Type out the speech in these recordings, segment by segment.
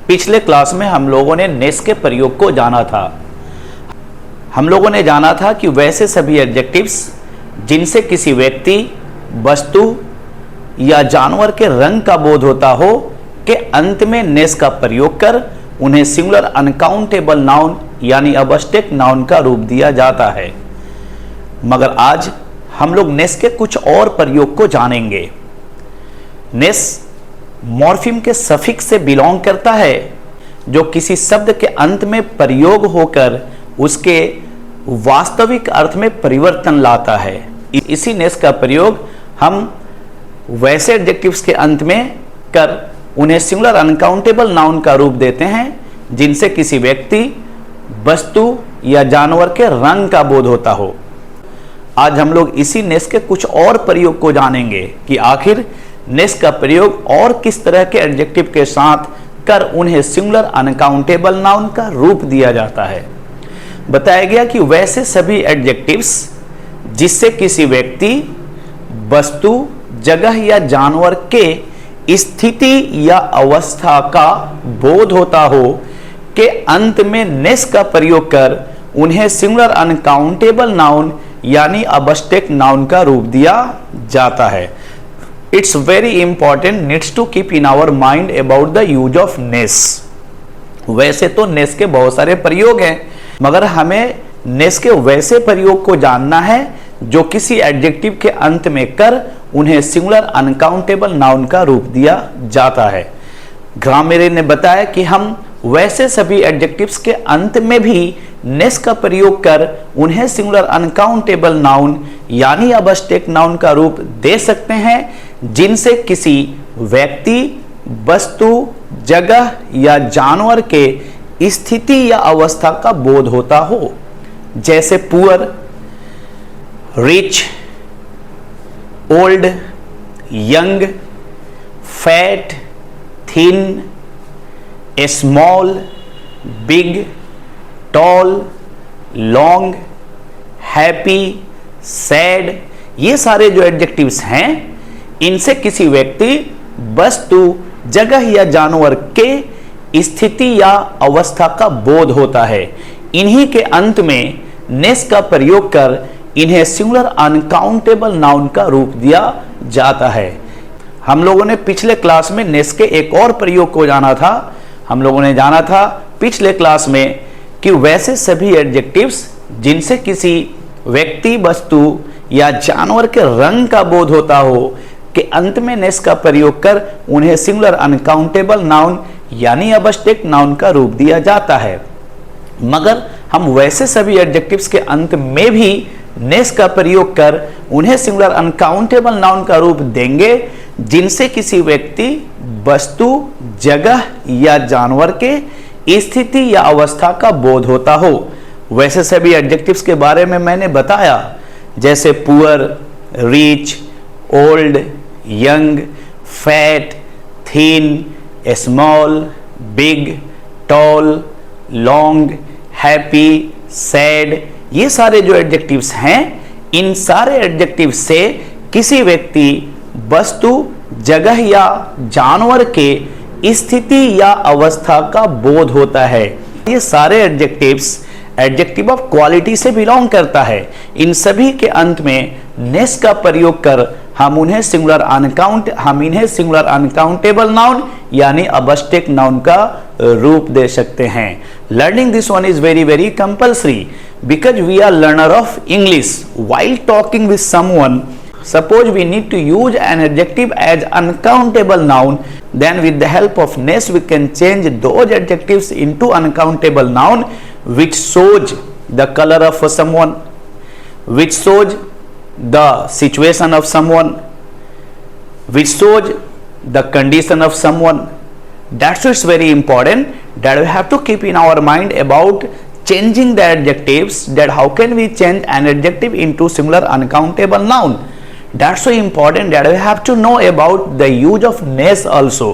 पिछले क्लास में हम लोगों ने नेस के प्रयोग को जाना था। हम लोगों ने जाना था कि वैसे सभी एडजेक्टिव्स जिनसे किसी व्यक्ति, वस्तु या जानवर के रंग का बोध होता हो के अंत में नेस का प्रयोग कर उन्हें सिंगुलर अनकाउंटेबल नाउन यानी अबस्टेक नाउन का रूप दिया जाता है। मगर आज हम लोग नेस के कुछ और प्रयोग को जानेंगे। नेस मॉर्फिम के सफिक्स से बिलोंग करता है जो किसी शब्द के अंत में प्रयोग होकर उसके वास्तविक अर्थ में परिवर्तन लाता है। इसी नेस का प्रयोग हम वैसे एडजेक्टिव्स के अंत में कर उन्हें सिंगुलर अनकाउंटेबल नाउन का रूप देते हैं जिनसे किसी व्यक्ति, वस्तु या जानवर के रंग का बोध होता हो। आज हम लोग इसी नेस के कुछ और प्रयोग को जानेंगे कि आखिर नेस का प्रयोग और किस तरह के एडजेक्टिव के साथ कर उन्हें सिंगुलर अनकाउंटेबल नाउन का रूप दिया जाता है। बताया गया कि वैसे सभी एडजेक्टिव्स जिससे किसी व्यक्ति, वस्तु, जगह या जानवर के स्थिति या अवस्था का बोध होता हो के अंत में नेस का प्रयोग कर उन्हें सिंगुलर अनकाउंटेबल नाउन यानी अबस्टेक नाउन का रूप दिया जाता है। It's very important, needs to keep in our mind about the use of ness. वैसे तो नेस के बहुत सारे प्रयोग हैं, मगर हमें नेस के वैसे प्रयोग को जानना है जो किसी एडजेक्टिव के अंत में कर उन्हें सिंगुलर अनकाउंटेबल नाउन का रूप दिया जाता है। ग्रामर ने बताया कि हम वैसे सभी एडजेक्टिव्स के अंत में भी नेस का प्रयोग कर उन्हें सिंगुलर अनकाउंटेबल नाउन यानी अबस्टेक नाउन का रूप दे सकते हैं जिनसे किसी व्यक्ति, वस्तु, जगह या जानवर के स्थिति या अवस्था का बोध होता हो, जैसे poor, rich, old, young, fat, thin, small, big, tall, long, happy, sad. ये सारे जो एडजेक्टिव्स हैं इनसे किसी व्यक्ति, वस्तु, जगह या जानवर के स्थिति या अवस्था का बोध होता है। इन्हीं के अंत में नेस का प्रयोग कर इन्हें सिंगुलर अनकाउंटेबल नाउन का रूप दिया जाता है। हम लोगों ने पिछले क्लास में नेस के एक और प्रयोग को जाना था। हम लोगों ने जाना था पिछले क्लास में कि वैसे सभी एडजेक्टिव्स जिनसे किसी व्यक्ति, वस्तु या जानवर के रंग का बोध होता हो के अंत में नेस का प्रयोग कर उन्हें सिंगुलर अनकाउंटेबल नाउन यानी अबस्टेक नाउन का रूप दिया जाता है। मगर हम वैसे सभी एडजेक्टिव्स के अंत में भी नेस का प्रयोग कर उन्हें सिंगुलर अनकाउंटेबल नाउन का रूप देंगे जिनसे किसी व्यक्ति, वस्तु, जगह या जानवर के स्थिति या अवस्था का बोध होता हो। वैसे सभी एडजेक्टिव्स के बारे में मैंने बताया, जैसे poor, rich, old, young, fat, thin, small, big, tall, long, happy, sad. ये सारे जो एडजेक्टिव्स हैं इन सारे एडजेक्टिव्स से किसी व्यक्ति, वस्तु, जगह या जानवर के स्थिति या अवस्था का बोध होता है। ये सारे एडजेक्टिव्स एडजेक्टिव ऑफ क्वालिटी से बिलोंग करता है। इन सभी के अंत में नेस का प्रयोग कर हम इन्हें सिंगुलर अनकाउंटेबल नाउन यानी अबस्टेक नाउन का रूप दे सकते हैं। Learning this one is very very compulsory because we are learner of English. While talking with someone, suppose we need to use an adjective as uncountable noun, then with the help of nes we can change those adjectives into uncountable noun which shows the color of someone, which shows the situation of someone, which shows the condition of someone. That's why it's very important that we have to keep in our mind about changing the adjectives, that how can we change an adjective into similar uncountable noun. That's so important that we have to know about the use of nes also.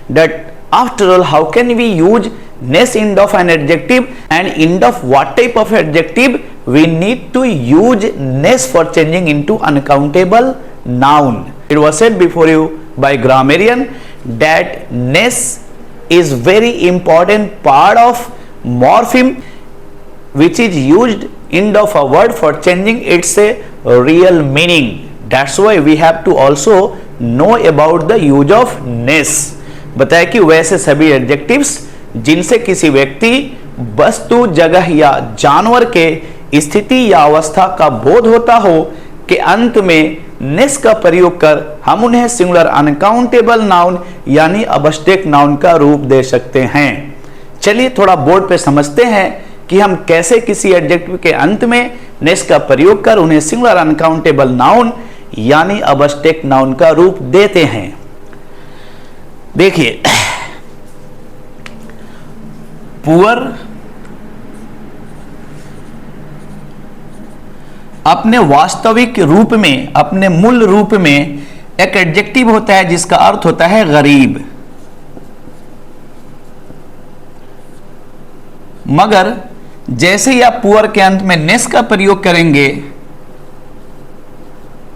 That after all, how can we use nes end of an adjective, and end of what type of adjective we need to use nes for changing into uncountable noun. It was said before you by grammarian that nes is very important part of morpheme which is used end of a word for changing its real meaning. That's why we have to also know about the use of ness. बताया कि वैसे सभी adjectives जिनसे किसी व्यक्ति, वस्तु, जगह या जानवर के स्थिति या अवस्था का बोध होता हो के अंत में नेस का प्रयोग कर हम उन्हें सिंगुलर अनकाउंटेबल नाउन यानी अबस्टेक नाउन का रूप दे सकते हैं। चलिए थोड़ा बोर्ड पे समझते हैं कि हम कैसे किसी एडजेक्टिव के अंत में नेस का प्रयोग कर उन्हें सिंगुलर अनकाउंटेबल नाउन यानी अबस्टेक नाउन का रूप देते हैं। देखिए, पुअर अपने वास्तविक रूप में, अपने मूल रूप में एक एडजेक्टिव होता है जिसका अर्थ होता है गरीब। मगर जैसे ही आप पुअर के अंत में नेस का प्रयोग करेंगे,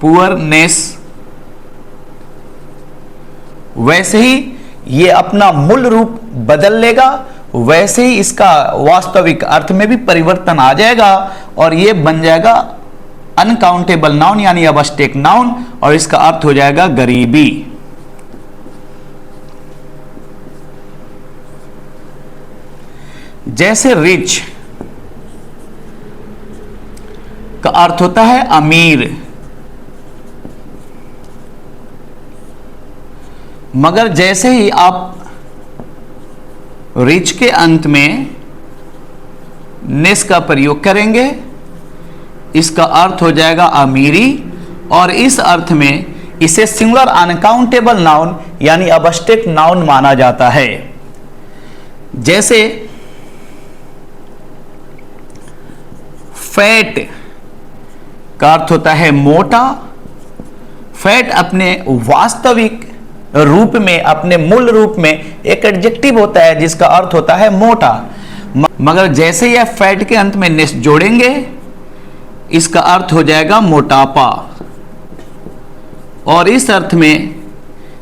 पुअरनेस, वैसे ही ये अपना मूल रूप बदल लेगा, वैसे ही इसका वास्तविक अर्थ में भी परिवर्तन आ जाएगा और ये बन जाएगा अनकाउंटेबल नाउन यानी अबस्टेक नाउन और इसका अर्थ हो जाएगा गरीबी। जैसे रिच का अर्थ होता है अमीर, मगर जैसे ही आप रिच के अंत में नेस का प्रयोग करेंगे, इसका अर्थ हो जाएगा अमीरी और इस अर्थ में इसे सिंगुलर अनकाउंटेबल नाउन यानी अबस्टेक नाउन माना जाता है। जैसे फैट का अर्थ होता है मोटा। फैट अपने वास्तविक रूप में, अपने मूल रूप में एक एडजेक्टिव होता है जिसका अर्थ होता है मोटा, मगर जैसे ही आप फैट के अंत में नेस जोड़ेंगे, इसका अर्थ हो जाएगा मोटापा और इस अर्थ में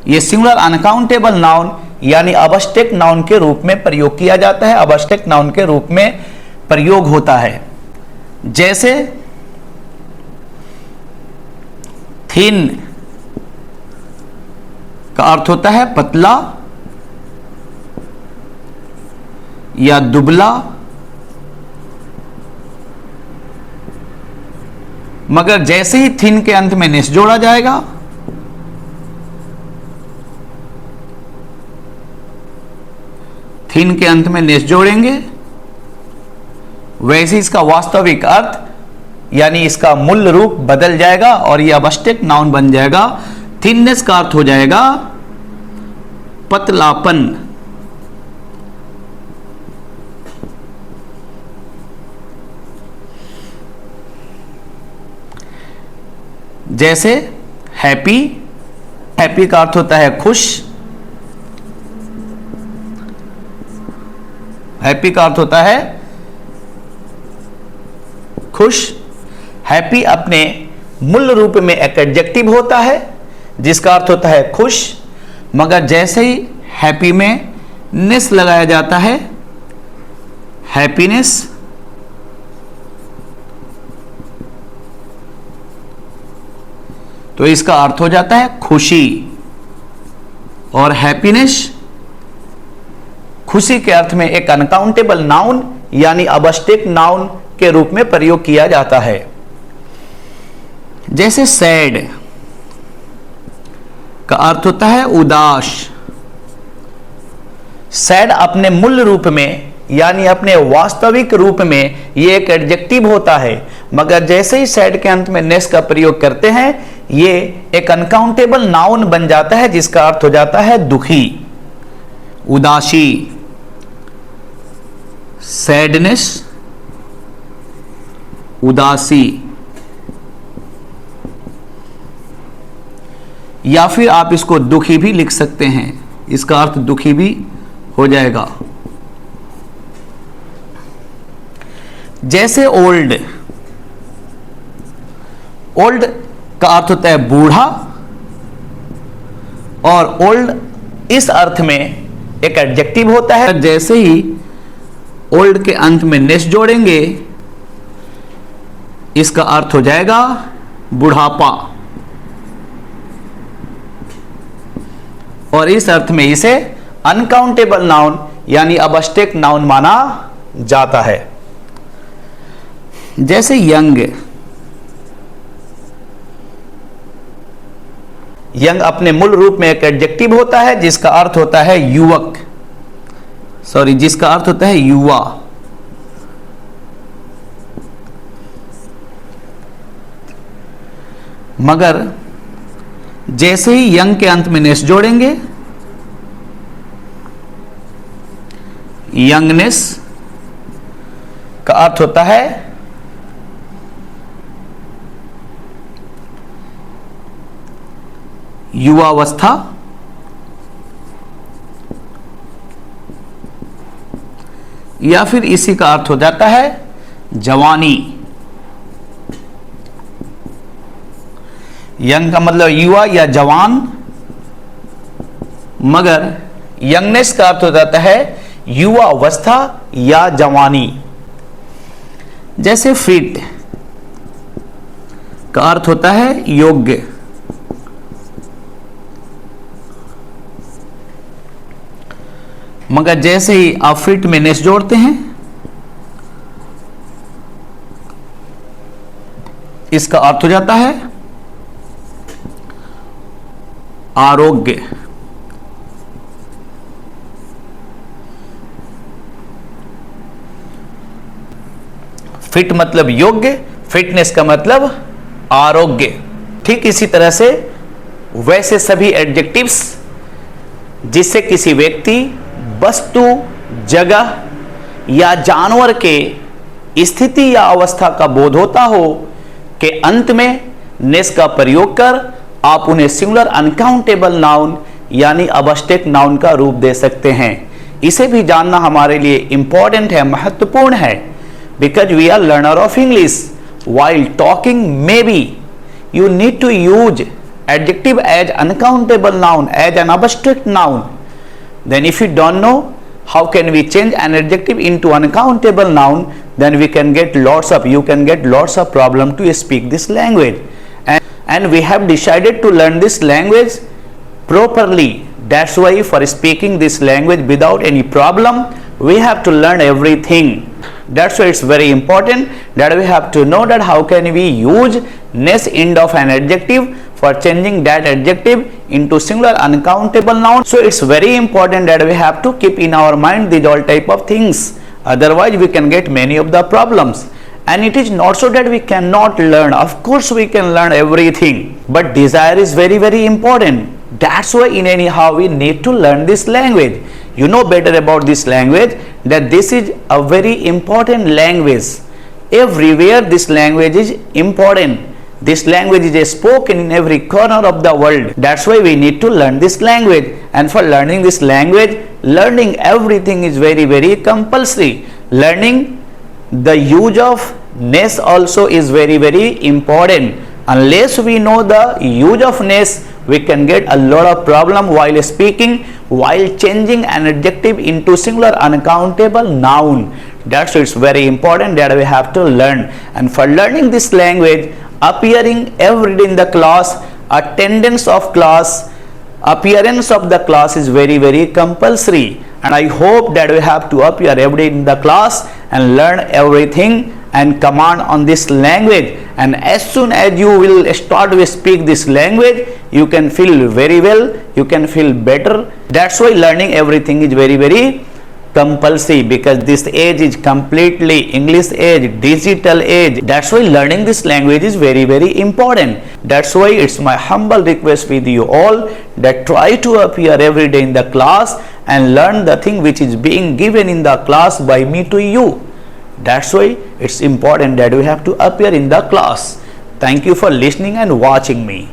यह सिंगुलर अनकाउंटेबल नाउन यानी अबस्टेक नाउन के रूप में प्रयोग किया जाता है, अबस्टेक नाउन के रूप में प्रयोग होता है। जैसे थिन का अर्थ होता है पतला या दुबला, मगर जैसे ही थिन के अंत में नेस जोड़ा जाएगा, थिन के अंत में नेस जोड़ेंगे, वैसे इसका वास्तविक अर्थ यानी इसका मूल रूप बदल जाएगा और यह अबस्टेक नाउन बन जाएगा। थिननेस का अर्थ हो जाएगा पतलापन। जैसे हैप्पी, हैप्पी का अर्थ होता है खुश, हैप्पी का अर्थ होता है खुश। हैप्पी अपने मूल रूप में एक एडजेक्टिव होता है जिसका अर्थ होता है खुश, मगर जैसे ही हैप्पी में नेस लगाया जाता है, हैप्पीनेस, तो इसका अर्थ हो जाता है खुशी। और हैप्पीनेस खुशी के अर्थ में एक अनकाउंटेबल नाउन यानी अबस्टेक नाउन के रूप में प्रयोग किया जाता है। जैसे सैड का अर्थ होता है उदास। सैड अपने मूल रूप में यानी अपने वास्तविक रूप में ये एक एडजेक्टिव होता है, मगर जैसे ही सैड के अंत में नेस का प्रयोग करते हैं, ये एक अनकाउंटेबल नाउन बन जाता है जिसका अर्थ हो जाता है दुखी, उदासी। सैडनेस, उदासी, या फिर आप इसको दुखी भी लिख सकते हैं, इसका अर्थ दुखी भी हो जाएगा। जैसे ओल्ड, ओल्ड का अर्थ होता है बूढ़ा और ओल्ड इस अर्थ में एक एडजेक्टिव होता है। जैसे ही ओल्ड के अंत में नेस जोड़ेंगे, इसका अर्थ हो जाएगा बुढ़ापा, और इस अर्थ में इसे अनकाउंटेबल नाउन यानी अबस्टेक नाउन माना जाता है। जैसे यंग, यंग अपने मूल रूप में एक एडजेक्टिव होता है जिसका अर्थ होता है युवक, जिसका अर्थ होता है युवा। मगर जैसे ही यंग के अंत में नेस जोड़ेंगे, यंगनेस का अर्थ होता है युवावस्था, या फिर इसी का अर्थ हो जाता है जवानी। यंग का मतलब युवा या जवान, मगर यंगनेस का अर्थ हो जाता है युवा अवस्था या जवानी। जैसे फिट का अर्थ होता है योग्य, मगर जैसे ही आप फिट में नेस जोड़ते हैं, इसका अर्थ हो जाता है आरोग्य। फिट मतलब योग्य, फिटनेस का मतलब आरोग्य। ठीक इसी तरह से वैसे सभी एडजेक्टिव्स जिससे किसी व्यक्ति, वस्तु, जगह या जानवर के स्थिति या अवस्था का बोध होता हो, के अंत में नेस का प्रयोग कर आप उन्हें सिंगुलर अनकाउंटेबल नाउन यानी अबस्टेक नाउन का रूप दे सकते हैं। इसे भी जानना हमारे लिए इंपॉर्टेंट है, महत्वपूर्ण है, because we are learner of English. while talking maybe you need to use adjective as uncountable noun, as an abstract noun. Then if you don't know how can we change an adjective into uncountable noun, then we can get you can get lots of problem to speak this language. And we have decided to learn this language properly. That's why for speaking this language without any problem, we have to learn everything. That's why it's very important that we have to know that how can we use next end of an adjective for changing that adjective into singular uncountable noun. So it's very important that we have to keep in our mind these all type of things. Otherwise we can get many of the problems. And it is not so that we cannot learn. Of course we can learn everything, but desire is very, very important. That's why in anyhow we need to learn this language. You know better about this language, that this is a very important language. Everywhere this language is important. This language is spoken in every corner of the world. That's why we need to learn this language. And for learning this language, learning everything is very, very compulsory. Learning the use of ness also is very, very important. Unless we know the use of ness, we can get a lot of problem while speaking, while changing an adjective into singular uncountable noun. That's why it's very important that we have to learn. And for learning this language, appearing every day in the class, attendance of class, appearance of the class is very, very compulsory. And I hope that we have to appear every day in the class and learn everything and command on this language. And as soon as you will start to speak this language, you can feel very well, you can feel better. That's why learning everything is very, very compulsory, because this age is completely English age, digital age. That's why learning this language is very, very important. That's why it's my humble request with you all that try to appear every day in the class and learn the thing which is being given in the class by me to you. That's why it's important that we have to appear in the class. Thank you for listening and watching me.